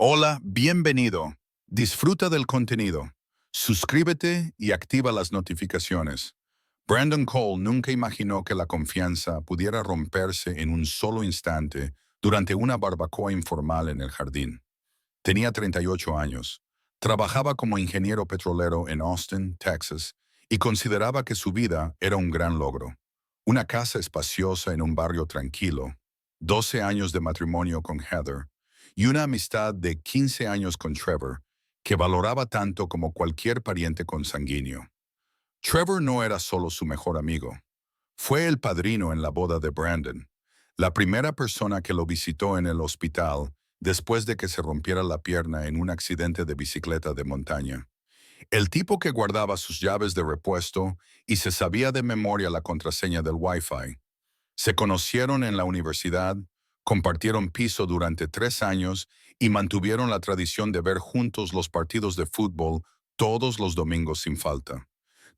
Hola, bienvenido. Disfruta del contenido. Suscríbete y activa las notificaciones. Brandon Cole nunca imaginó que la confianza pudiera romperse en un solo instante durante una barbacoa informal en el jardín. Tenía 38 años. Trabajaba como ingeniero petrolero en Austin, Texas, y consideraba que su vida era un gran logro. Una casa espaciosa en un barrio tranquilo, 12 años de matrimonio con Heather, y una amistad de 15 años con Trevor, que valoraba tanto como cualquier pariente consanguíneo. Trevor no era solo su mejor amigo. Fue el padrino en la boda de Brandon, la primera persona que lo visitó en el hospital después de que se rompiera la pierna en un accidente de bicicleta de montaña. El tipo que guardaba sus llaves de repuesto y se sabía de memoria la contraseña del Wi-Fi. Se conocieron en la universidad, compartieron piso durante 3 años y mantuvieron la tradición de ver juntos los partidos de fútbol todos los domingos sin falta.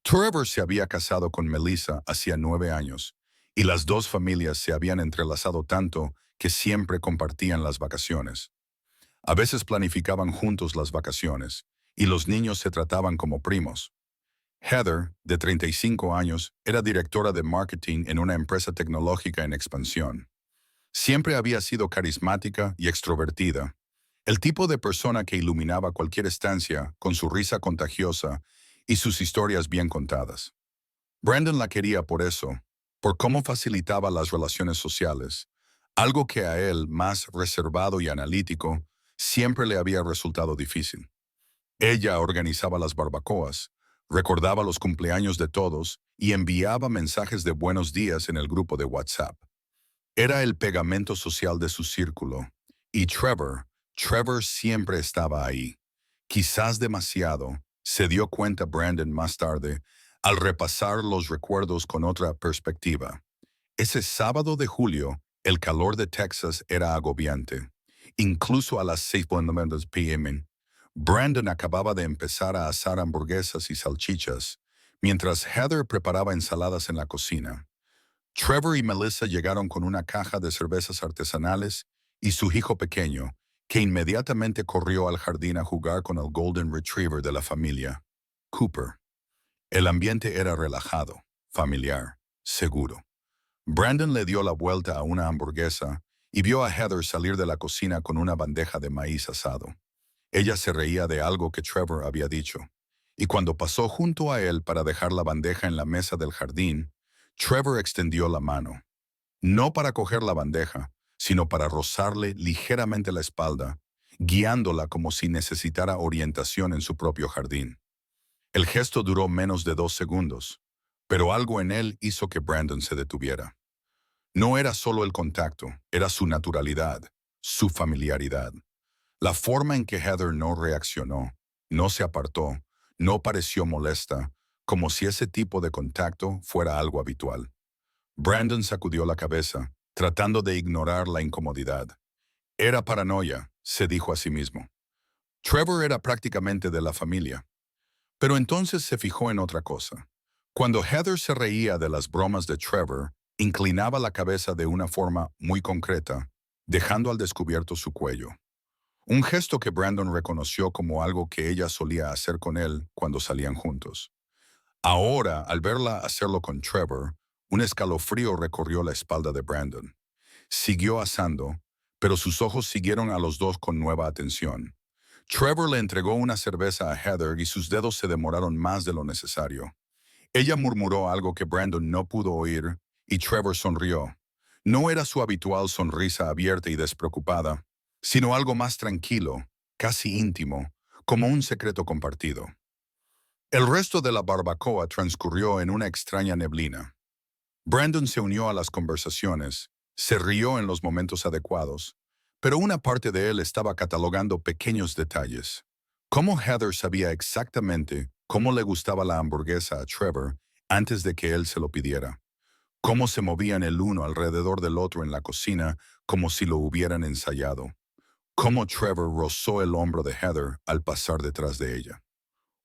Trevor se había casado con Melissa hacía 9 años, y las dos familias se habían entrelazado tanto que siempre compartían las vacaciones. A veces planificaban juntos las vacaciones, y los niños se trataban como primos. Heather, de 35 años, era directora de marketing en una empresa tecnológica en expansión. Siempre había sido carismática y extrovertida, el tipo de persona que iluminaba cualquier estancia con su risa contagiosa y sus historias bien contadas. Brandon la quería por eso, por cómo facilitaba las relaciones sociales, algo que a él, más reservado y analítico, siempre le había resultado difícil. Ella organizaba las barbacoas, recordaba los cumpleaños de todos y enviaba mensajes de buenos días en el grupo de WhatsApp. Era el pegamento social de su círculo, y Trevor siempre estaba ahí. Quizás demasiado, se dio cuenta Brandon más tarde, al repasar los recuerdos con otra perspectiva. Ese sábado de julio, el calor de Texas era agobiante. Incluso a las 6:00 p.m., Brandon acababa de empezar a asar hamburguesas y salchichas, mientras Heather preparaba ensaladas en la cocina. Trevor y Melissa llegaron con una caja de cervezas artesanales y su hijo pequeño, que inmediatamente corrió al jardín a jugar con el Golden Retriever de la familia, Cooper. El ambiente era relajado, familiar, seguro. Brandon le dio la vuelta a una hamburguesa y vio a Heather salir de la cocina con una bandeja de maíz asado. Ella se reía de algo que Trevor había dicho, y cuando pasó junto a él para dejar la bandeja en la mesa del jardín, Trevor extendió la mano, no para coger la bandeja, sino para rozarle ligeramente la espalda, guiándola como si necesitara orientación en su propio jardín. El gesto duró menos de 2 segundos, pero algo en él hizo que Brandon se detuviera. No era solo el contacto, era su naturalidad, su familiaridad. La forma en que Heather no reaccionó, no se apartó, no pareció molesta, como si ese tipo de contacto fuera algo habitual. Brandon sacudió la cabeza, tratando de ignorar la incomodidad. Era paranoia, se dijo a sí mismo. Trevor era prácticamente de la familia. Pero entonces se fijó en otra cosa. Cuando Heather se reía de las bromas de Trevor, inclinaba la cabeza de una forma muy concreta, dejando al descubierto su cuello. Un gesto que Brandon reconoció como algo que ella solía hacer con él cuando salían juntos. Ahora, al verla hacerlo con Trevor, un escalofrío recorrió la espalda de Brandon. Siguió asando, pero sus ojos siguieron a los dos con nueva atención. Trevor le entregó una cerveza a Heather y sus dedos se demoraron más de lo necesario. Ella murmuró algo que Brandon no pudo oír, y Trevor sonrió. No era su habitual sonrisa abierta y despreocupada, sino algo más tranquilo, casi íntimo, como un secreto compartido. El resto de la barbacoa transcurrió en una extraña neblina. Brandon se unió a las conversaciones, se rió en los momentos adecuados, pero una parte de él estaba catalogando pequeños detalles. Cómo Heather sabía exactamente cómo le gustaba la hamburguesa a Trevor antes de que él se lo pidiera. Cómo se movían el uno alrededor del otro en la cocina como si lo hubieran ensayado. Cómo Trevor rozó el hombro de Heather al pasar detrás de ella.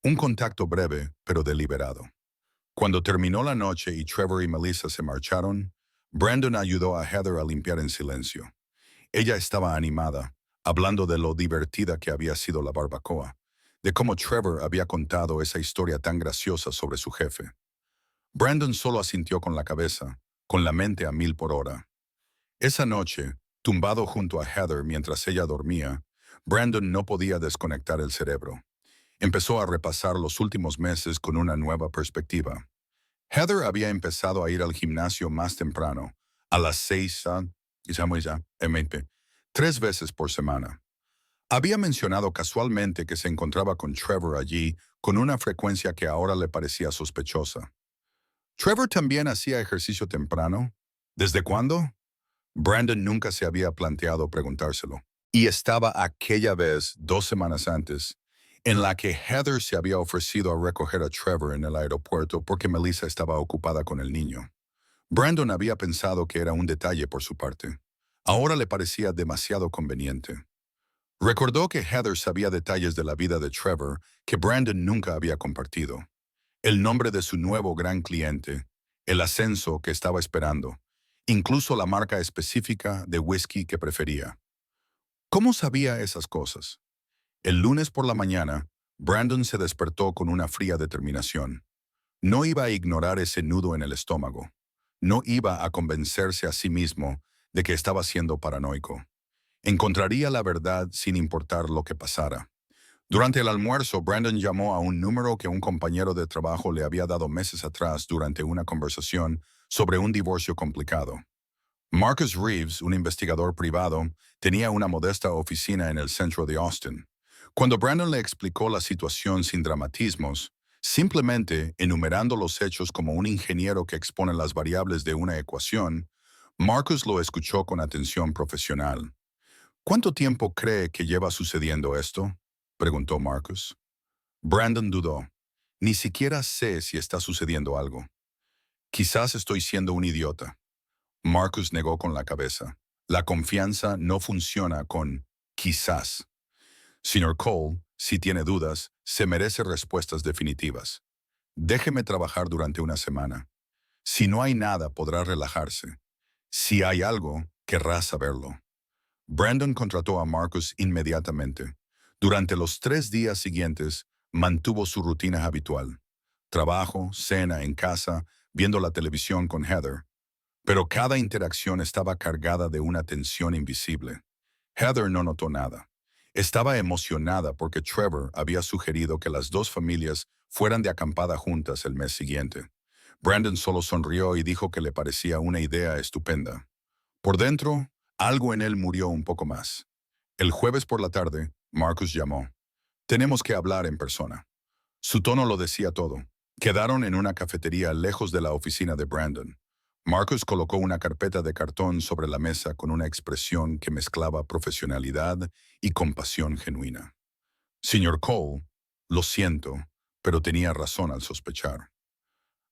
Un contacto breve, pero deliberado. Cuando terminó la noche y Trevor y Melissa se marcharon, Brandon ayudó a Heather a limpiar en silencio. Ella estaba animada, hablando de lo divertida que había sido la barbacoa, de cómo Trevor había contado esa historia tan graciosa sobre su jefe. Brandon solo asintió con la cabeza, con la mente a 1000 por hora. Esa noche, tumbado junto a Heather mientras ella dormía, Brandon no podía desconectar el cerebro. Empezó a repasar los últimos meses con una nueva perspectiva. Heather había empezado a ir al gimnasio más temprano, a las 6, m, 3 veces por semana. Había mencionado casualmente que se encontraba con Trevor allí con una frecuencia que ahora le parecía sospechosa. ¿Trevor también hacía ejercicio temprano? ¿Desde cuándo? Brandon nunca se había planteado preguntárselo. Y estaba aquella vez, 2 semanas antes, en la que Heather se había ofrecido a recoger a Trevor en el aeropuerto porque Melissa estaba ocupada con el niño. Brandon había pensado que era un detalle por su parte. Ahora le parecía demasiado conveniente. Recordó que Heather sabía detalles de la vida de Trevor que Brandon nunca había compartido. El nombre de su nuevo gran cliente, el ascenso que estaba esperando, incluso la marca específica de whisky que prefería. ¿Cómo sabía esas cosas? El lunes por la mañana, Brandon se despertó con una fría determinación. No iba a ignorar ese nudo en el estómago. No iba a convencerse a sí mismo de que estaba siendo paranoico. Encontraría la verdad sin importar lo que pasara. Durante el almuerzo, Brandon llamó a un número que un compañero de trabajo le había dado meses atrás durante una conversación sobre un divorcio complicado. Marcus Reeves, un investigador privado, tenía una modesta oficina en el centro de Austin. Cuando Brandon le explicó la situación sin dramatismos, simplemente enumerando los hechos como un ingeniero que expone las variables de una ecuación, Marcus lo escuchó con atención profesional. ¿Cuánto tiempo cree que lleva sucediendo esto?, preguntó Marcus. Brandon dudó. Ni siquiera sé si está sucediendo algo. Quizás estoy siendo un idiota. Marcus negó con la cabeza. La confianza no funciona con quizás. Señor Cole, si tiene dudas, se merece respuestas definitivas. Déjeme trabajar durante una semana. Si no hay nada, podrá relajarse. Si hay algo, querrá saberlo. Brandon contrató a Marcus inmediatamente. Durante los 3 días siguientes, mantuvo su rutina habitual. Trabajo, cena en casa, viendo la televisión con Heather. Pero cada interacción estaba cargada de una tensión invisible. Heather no notó nada. Estaba emocionada porque Trevor había sugerido que las dos familias fueran de acampada juntas el mes siguiente. Brandon solo sonrió y dijo que le parecía una idea estupenda. Por dentro, algo en él murió un poco más. El jueves por la tarde, Marcus llamó. Tenemos que hablar en persona. Su tono lo decía todo. Quedaron en una cafetería lejos de la oficina de Brandon. Marcus colocó una carpeta de cartón sobre la mesa con una expresión que mezclaba profesionalidad y compasión genuina. Señor Cole, lo siento, pero tenía razón al sospechar.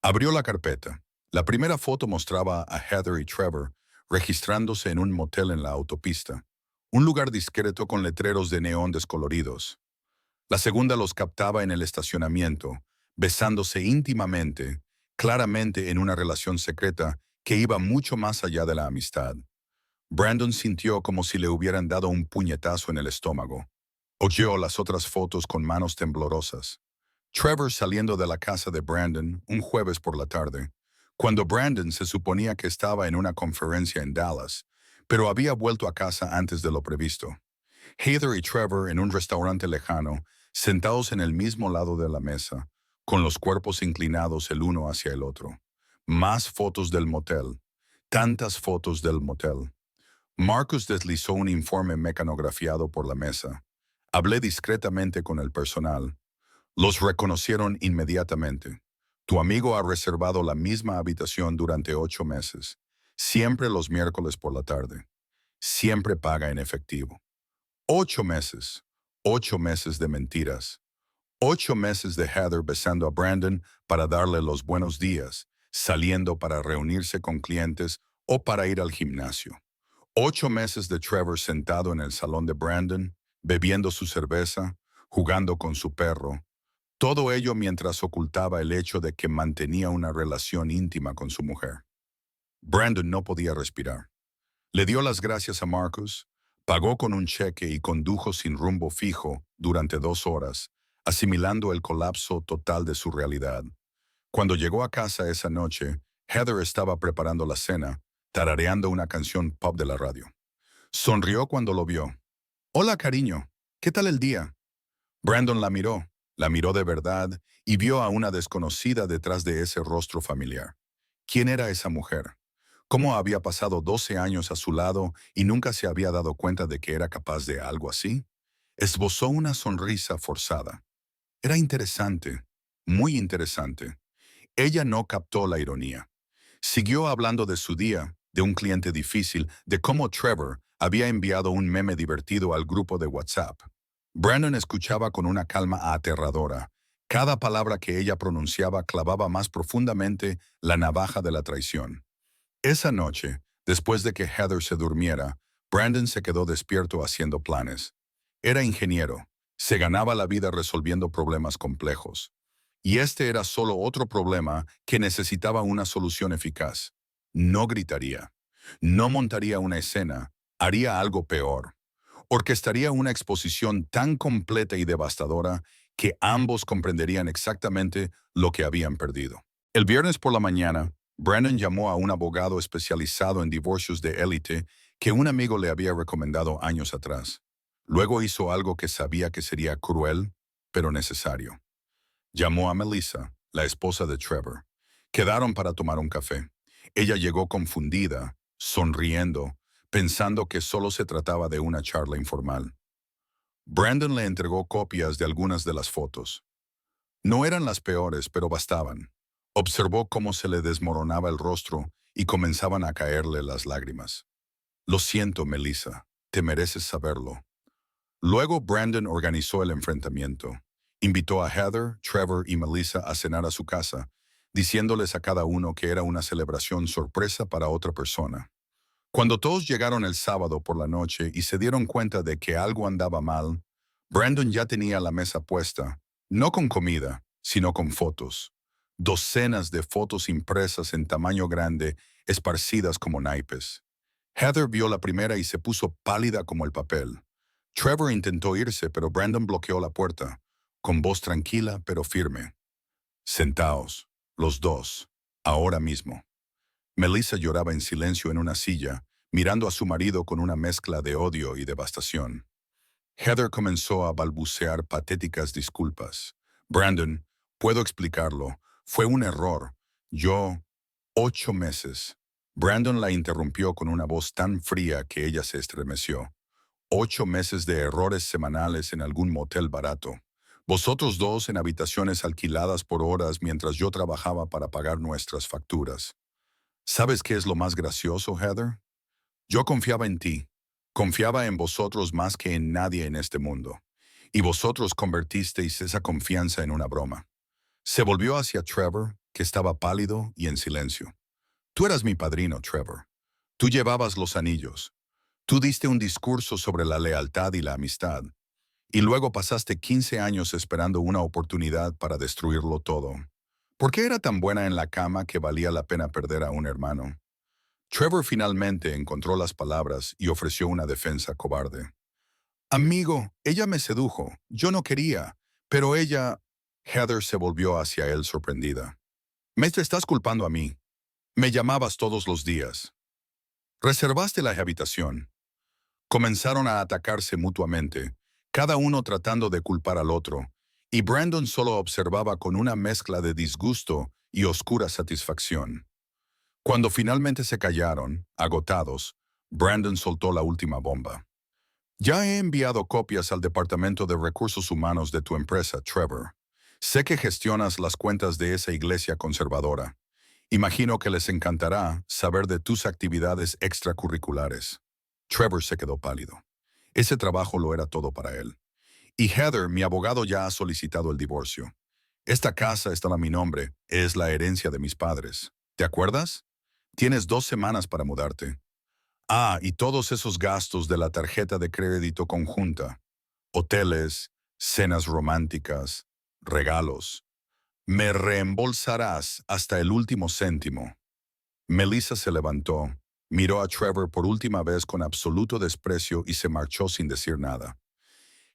Abrió la carpeta. La primera foto mostraba a Heather y Trevor registrándose en un motel en la autopista, un lugar discreto con letreros de neón descoloridos. La segunda los captaba en el estacionamiento, besándose íntimamente, claramente en una relación secreta que iba mucho más allá de la amistad. Brandon sintió como si le hubieran dado un puñetazo en el estómago. Oyó las otras fotos con manos temblorosas. Trevor saliendo de la casa de Brandon un jueves por la tarde, cuando Brandon se suponía que estaba en una conferencia en Dallas, pero había vuelto a casa antes de lo previsto. Heather y Trevor en un restaurante lejano, sentados en el mismo lado de la mesa, con los cuerpos inclinados el uno hacia el otro. Más fotos del motel. Tantas fotos del motel. Marcus deslizó un informe mecanografiado por la mesa. Hablé discretamente con el personal. Los reconocieron inmediatamente. Tu amigo ha reservado la misma habitación durante 8 meses. Siempre los miércoles por la tarde. Siempre paga en efectivo. 8 meses. 8 meses de mentiras. 8 meses de Heather besando a Brandon para darle los buenos días, saliendo para reunirse con clientes o para ir al gimnasio. 8 meses de Trevor sentado en el salón de Brandon, bebiendo su cerveza, jugando con su perro. Todo ello mientras ocultaba el hecho de que mantenía una relación íntima con su mujer. Brandon no podía respirar. Le dio las gracias a Marcus, Pagó con un cheque y condujo sin rumbo fijo durante 2 horas, asimilando el colapso total de su realidad. Cuando llegó a casa esa noche, Heather estaba preparando la cena, tarareando una canción pop de la radio. Sonrió cuando lo vio. Hola, cariño. ¿Qué tal el día? Brandon la miró de verdad y vio a una desconocida detrás de ese rostro familiar. ¿Quién era esa mujer? ¿Cómo había pasado 12 años a su lado y nunca se había dado cuenta de que era capaz de algo así? Esbozó una sonrisa forzada. Era interesante, muy interesante. Ella no captó la ironía. Siguió hablando de su día, de un cliente difícil, de cómo Trevor había enviado un meme divertido al grupo de WhatsApp. Brandon escuchaba con una calma aterradora. Cada palabra que ella pronunciaba clavaba más profundamente la navaja de la traición. Esa noche, después de que Heather se durmiera, Brandon se quedó despierto haciendo planes. Era ingeniero. Se ganaba la vida resolviendo problemas complejos. Y este era solo otro problema que necesitaba una solución eficaz. No gritaría. No montaría una escena. Haría algo peor. Orquestaría una exposición tan completa y devastadora que ambos comprenderían exactamente lo que habían perdido. El viernes por la mañana, Brandon llamó a un abogado especializado en divorcios de élite que un amigo le había recomendado años atrás. Luego hizo algo que sabía que sería cruel, pero necesario. Llamó a Melissa, la esposa de Trevor. Quedaron para tomar un café. Ella llegó confundida, sonriendo, pensando que solo se trataba de una charla informal. Brandon le entregó copias de algunas de las fotos. No eran las peores, pero bastaban. Observó cómo se le desmoronaba el rostro y comenzaban a caerle las lágrimas. Lo siento, Melissa, te mereces saberlo. Luego Brandon organizó el enfrentamiento. Invitó a Heather, Trevor y Melissa a cenar a su casa, diciéndoles a cada uno que era una celebración sorpresa para otra persona. Cuando todos llegaron el sábado por la noche y se dieron cuenta de que algo andaba mal, Brandon ya tenía la mesa puesta, no con comida, sino con fotos. Docenas de fotos impresas en tamaño grande, esparcidas como naipes. Heather vio la primera y se puso pálida como el papel. Trevor intentó irse, pero Brandon bloqueó la puerta, con voz tranquila pero firme. Sentaos, los dos, ahora mismo. Melissa lloraba en silencio en una silla, mirando a su marido con una mezcla de odio y devastación. Heather comenzó a balbucear patéticas disculpas. Brandon, puedo explicarlo. Fue un error. Yo, 8 meses. Brandon la interrumpió con una voz tan fría que ella se estremeció. 8 meses de errores semanales en algún motel barato. Vosotros dos en habitaciones alquiladas por horas mientras yo trabajaba para pagar nuestras facturas. ¿Sabes qué es lo más gracioso, Heather? Yo confiaba en ti. Confiaba en vosotros más que en nadie en este mundo. Y vosotros convertisteis esa confianza en una broma. Se volvió hacia Trevor, que estaba pálido y en silencio. Tú eras mi padrino, Trevor. Tú llevabas los anillos. Tú diste un discurso sobre la lealtad y la amistad. Y luego pasaste 15 años esperando una oportunidad para destruirlo todo. ¿Por qué era tan buena en la cama que valía la pena perder a un hermano? Trevor finalmente encontró las palabras y ofreció una defensa cobarde. Amigo, ella me sedujo. Yo no quería. Pero ella... Heather se volvió hacia él sorprendida. Me estás culpando a mí. Me llamabas todos los días. Reservaste la habitación. Comenzaron a atacarse mutuamente, cada uno tratando de culpar al otro, y Brandon solo observaba con una mezcla de disgusto y oscura satisfacción. Cuando finalmente se callaron, agotados, Brandon soltó la última bomba. Ya he enviado copias al Departamento de Recursos Humanos de tu empresa, Trevor. Sé que gestionas las cuentas de esa iglesia conservadora. Imagino que les encantará saber de tus actividades extracurriculares. Trevor se quedó pálido. Ese trabajo lo era todo para él. Y Heather, mi abogado, ya ha solicitado el divorcio. Esta casa está a mi nombre, es la herencia de mis padres. ¿Te acuerdas? Tienes 2 semanas para mudarte. Ah, y todos esos gastos de la tarjeta de crédito conjunta. Hoteles, cenas románticas, regalos. Me reembolsarás hasta el último céntimo. Melissa se levantó, Miró a Trevor por última vez con absoluto desprecio y se marchó sin decir nada.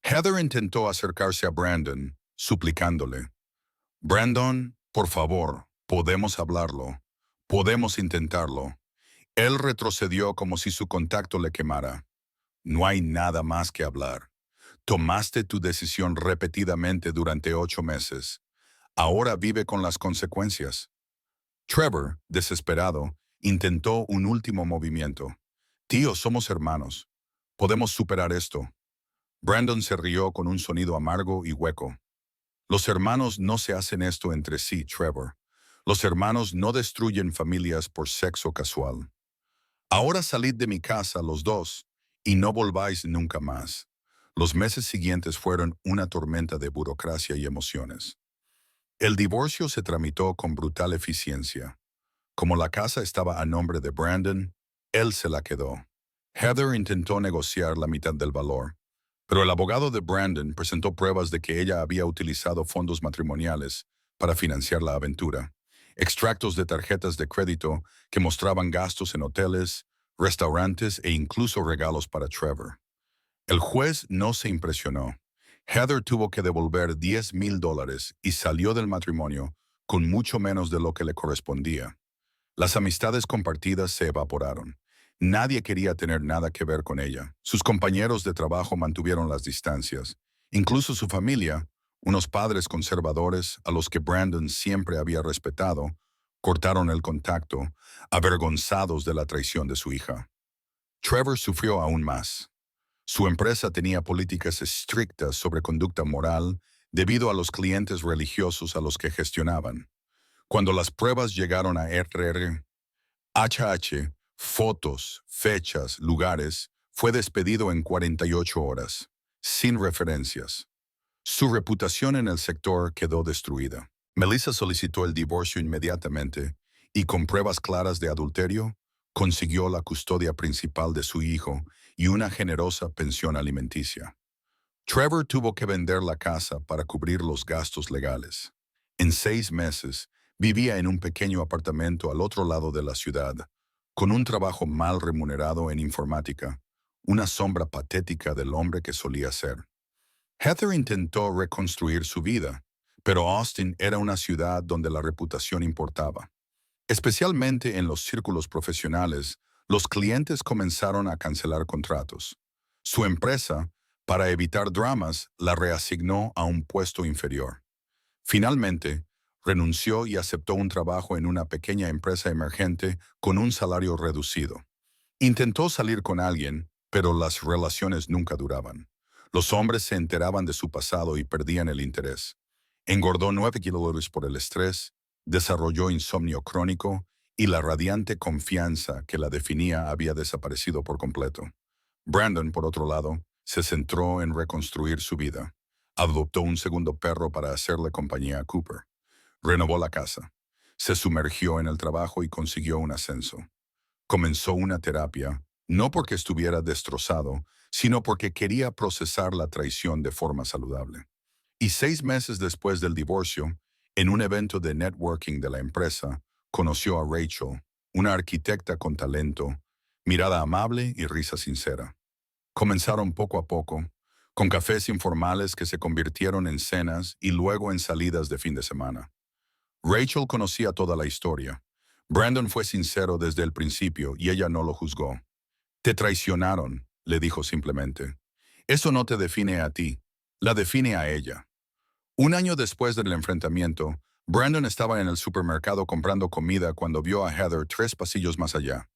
Heather intentó acercarse a Brandon, suplicándole. Brandon, por favor, podemos hablarlo. Podemos intentarlo. Él retrocedió como si su contacto le quemara. No hay nada más que hablar. Tomaste tu decisión repetidamente durante 8 meses. Ahora vive con las consecuencias. Trevor, desesperado, intentó un último movimiento. Tío, somos hermanos. Podemos superar esto. Brandon se rió con un sonido amargo y hueco. Los hermanos no se hacen esto entre sí, Trevor. Los hermanos no destruyen familias por sexo casual. Ahora salid de mi casa los dos y no volváis nunca más. Los meses siguientes fueron una tormenta de burocracia y emociones. El divorcio se tramitó con brutal eficiencia. Como la casa estaba a nombre de Brandon, él se la quedó. Heather intentó negociar la mitad del valor, pero el abogado de Brandon presentó pruebas de que ella había utilizado fondos matrimoniales para financiar la aventura. Extractos de tarjetas de crédito que mostraban gastos en hoteles, restaurantes e incluso regalos para Trevor. El juez no se impresionó. Heather tuvo que devolver $10,000 y salió del matrimonio con mucho menos de lo que le correspondía. Las amistades compartidas se evaporaron. Nadie quería tener nada que ver con ella. Sus compañeros de trabajo mantuvieron las distancias. Incluso su familia, unos padres conservadores a los que Brandon siempre había respetado, cortaron el contacto, avergonzados de la traición de su hija. Trevor sufrió aún más. Su empresa tenía políticas estrictas sobre conducta moral debido a los clientes religiosos a los que gestionaban. Cuando las pruebas llegaron a HH, fotos, fechas, lugares, fue despedido en 48 horas, sin referencias. Su reputación en el sector quedó destruida. Melissa solicitó el divorcio inmediatamente y con pruebas claras de adulterio, consiguió la custodia principal de su hijo y una generosa pensión alimenticia. Trevor tuvo que vender la casa para cubrir los gastos legales. En 6 meses, vivía en un pequeño apartamento al otro lado de la ciudad, con un trabajo mal remunerado en informática, una sombra patética del hombre que solía ser. Heather intentó reconstruir su vida, pero Austin era una ciudad donde la reputación importaba. Especialmente en los círculos profesionales, los clientes comenzaron a cancelar contratos. Su empresa, para evitar dramas, la reasignó a un puesto inferior. Finalmente, renunció y aceptó un trabajo en una pequeña empresa emergente con un salario reducido. Intentó salir con alguien, pero las relaciones nunca duraban. Los hombres se enteraban de su pasado y perdían el interés. Engordó 9 kilos por el estrés, desarrolló insomnio crónico y la radiante confianza que la definía había desaparecido por completo. Brandon, por otro lado, se centró en reconstruir su vida. Adoptó un segundo perro para hacerle compañía a Cooper. Renovó la casa. Se sumergió en el trabajo y consiguió un ascenso. Comenzó una terapia, no porque estuviera destrozado, sino porque quería procesar la traición de forma saludable. Y 6 meses después del divorcio, en un evento de networking de la empresa, conoció a Rachel, una arquitecta con talento, mirada amable y risa sincera. Comenzaron poco a poco, con cafés informales que se convirtieron en cenas y luego en salidas de fin de semana. Rachel conocía toda la historia. Brandon fue sincero desde el principio y ella no lo juzgó. Te traicionaron, le dijo simplemente. Eso no te define a ti, la define a ella. Un año después del enfrentamiento, Brandon estaba en el supermercado comprando comida cuando vio a Heather 3 pasillos más allá.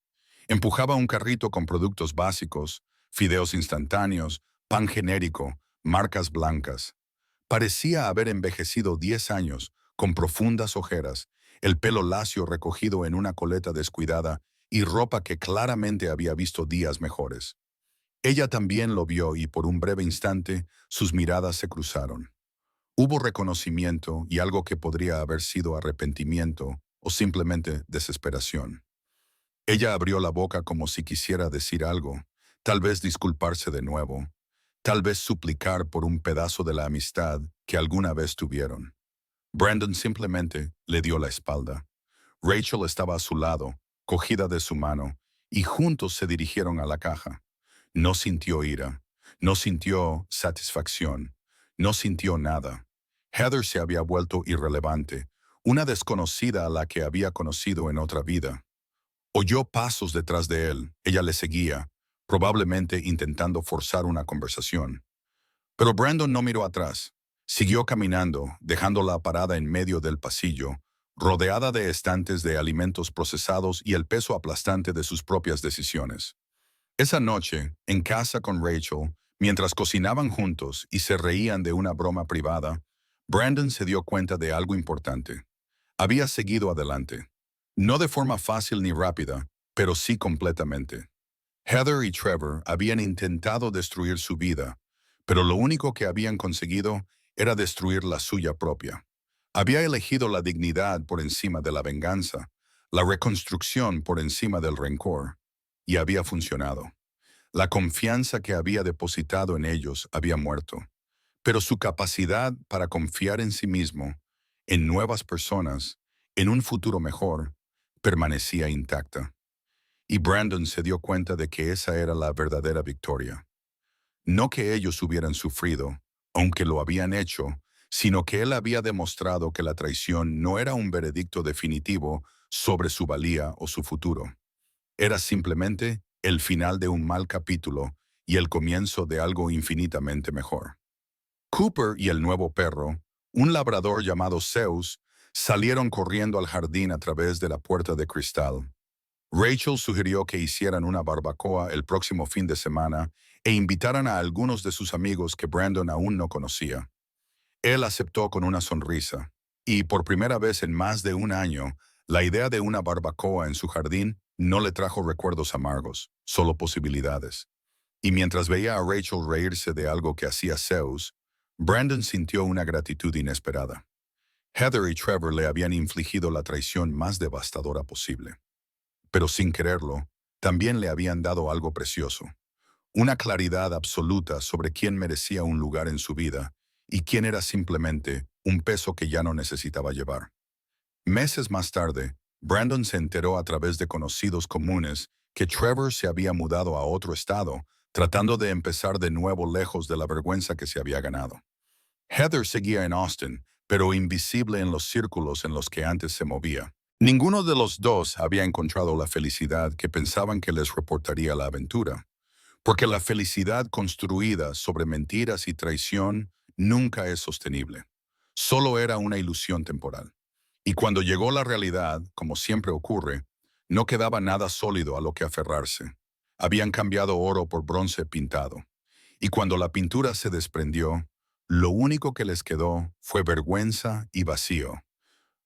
Empujaba un carrito con productos básicos, fideos instantáneos, pan genérico, marcas blancas. Parecía haber envejecido 10 años, con profundas ojeras, el pelo lacio recogido en una coleta descuidada y ropa que claramente había visto días mejores. Ella también lo vio y por un breve instante sus miradas se cruzaron. Hubo reconocimiento y algo que podría haber sido arrepentimiento o simplemente desesperación. Ella abrió la boca como si quisiera decir algo, tal vez disculparse de nuevo, tal vez suplicar por un pedazo de la amistad que alguna vez tuvieron. Brandon simplemente le dio la espalda. Rachel estaba a su lado, cogida de su mano, y juntos se dirigieron a la caja. No sintió ira, no sintió satisfacción, no sintió nada. Heather se había vuelto irrelevante, una desconocida a la que había conocido en otra vida. Oyó pasos detrás de él, ella le seguía, probablemente intentando forzar una conversación. Pero Brandon no miró atrás. Siguió caminando, dejándola parada en medio del pasillo, rodeada de estantes de alimentos procesados y el peso aplastante de sus propias decisiones. Esa noche, en casa con Rachel, mientras cocinaban juntos y se reían de una broma privada, Brandon se dio cuenta de algo importante. Había seguido adelante. No de forma fácil ni rápida, pero sí completamente. Heather y Trevor habían intentado destruir su vida, pero lo único que habían conseguido era destruir la suya propia. Había elegido la dignidad por encima de la venganza, la reconstrucción por encima del rencor, y había funcionado. La confianza que había depositado en ellos había muerto, pero su capacidad para confiar en sí mismo, en nuevas personas, en un futuro mejor, permanecía intacta. Y Brandon se dio cuenta de que esa era la verdadera victoria. No que ellos hubieran sufrido, aunque lo habían hecho, sino que él había demostrado que la traición no era un veredicto definitivo sobre su valía o su futuro. Era simplemente el final de un mal capítulo y el comienzo de algo infinitamente mejor. Cooper y el nuevo perro, un labrador llamado Zeus, salieron corriendo al jardín a través de la puerta de cristal. Rachel sugirió que hicieran una barbacoa el próximo fin de semana e invitaran a algunos de sus amigos que Brandon aún no conocía. Él aceptó con una sonrisa, y por primera vez en más de un año, la idea de una barbacoa en su jardín no le trajo recuerdos amargos, solo posibilidades. Y mientras veía a Rachel reírse de algo que hacía Zeus, Brandon sintió una gratitud inesperada. Heather y Trevor le habían infligido la traición más devastadora posible. Pero sin quererlo, también le habían dado algo precioso, una claridad absoluta sobre quién merecía un lugar en su vida y quién era simplemente un peso que ya no necesitaba llevar. Meses más tarde, Brandon se enteró a través de conocidos comunes que Trevor se había mudado a otro estado, tratando de empezar de nuevo lejos de la vergüenza que se había ganado. Heather seguía en Austin, pero invisible en los círculos en los que antes se movía. Ninguno de los dos había encontrado la felicidad que pensaban que les reportaría la aventura, porque la felicidad construida sobre mentiras y traición nunca es sostenible. Solo era una ilusión temporal. Y cuando llegó la realidad, como siempre ocurre, no quedaba nada sólido a lo que aferrarse. Habían cambiado oro por bronce pintado. Y cuando la pintura se desprendió, lo único que les quedó fue vergüenza y vacío.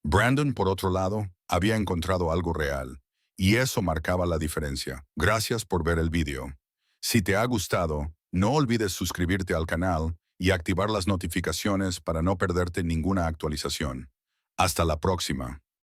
Brandon, por otro lado, había encontrado algo real, y eso marcaba la diferencia. Gracias por ver el vídeo. Si te ha gustado, no olvides suscribirte al canal y activar las notificaciones para no perderte ninguna actualización. Hasta la próxima.